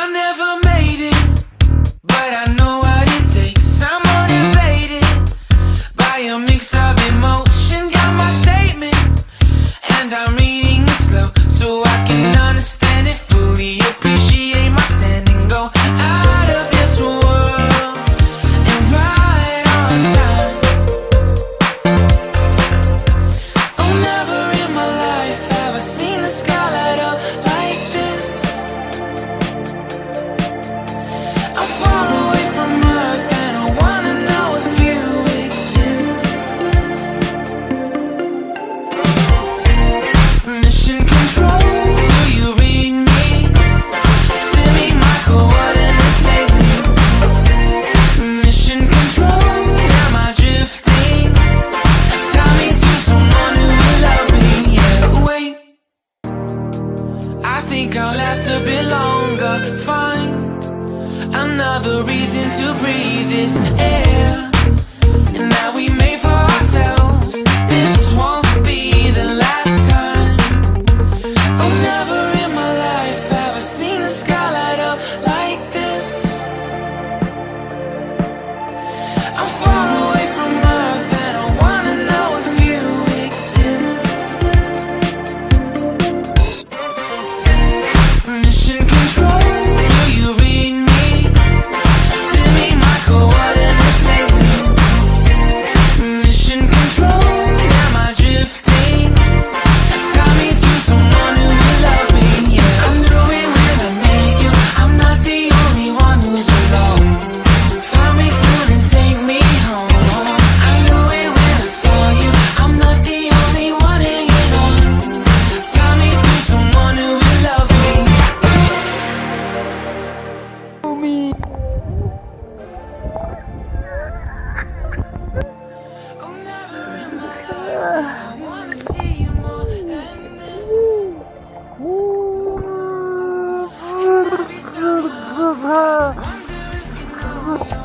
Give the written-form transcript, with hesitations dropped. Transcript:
I never made it, but I know what it takes. I'm motivated by a mix of emotion. Got my statement, and I'm reading it slow so I can understand it fully. Appreciate my stand and go out of this world and right on time. Oh, never in my life have I seen the sky light up like this. I'm far away from Earth and I wanna know if you exist. Mission control, do you read me? Send me my coordinates lately. Mission control, am I drifting? Tie me to someone who will love me. Yeah, wait, I think I'll last a bit longer. Find another reason to breathe this air, and that we made for ourselves. This won't be the last time. Oh, never in my life have I seen the sky light up like this. I'm far away from Earth and I wanna know if you exist. Mission control, do you read me? Send me my coordinates lately. Mission control, am I drifting? Tie me to someone who will love me. Yeah, I knew it when I met you. I'm not the only one who's alone. Find me soon and take me home. I knew it when I saw you. I'm not the only one hanging on. Tie me to someone who will love me. Oh, never in my life I wanna see you more than this. And every time I lost, I wonder if you know you're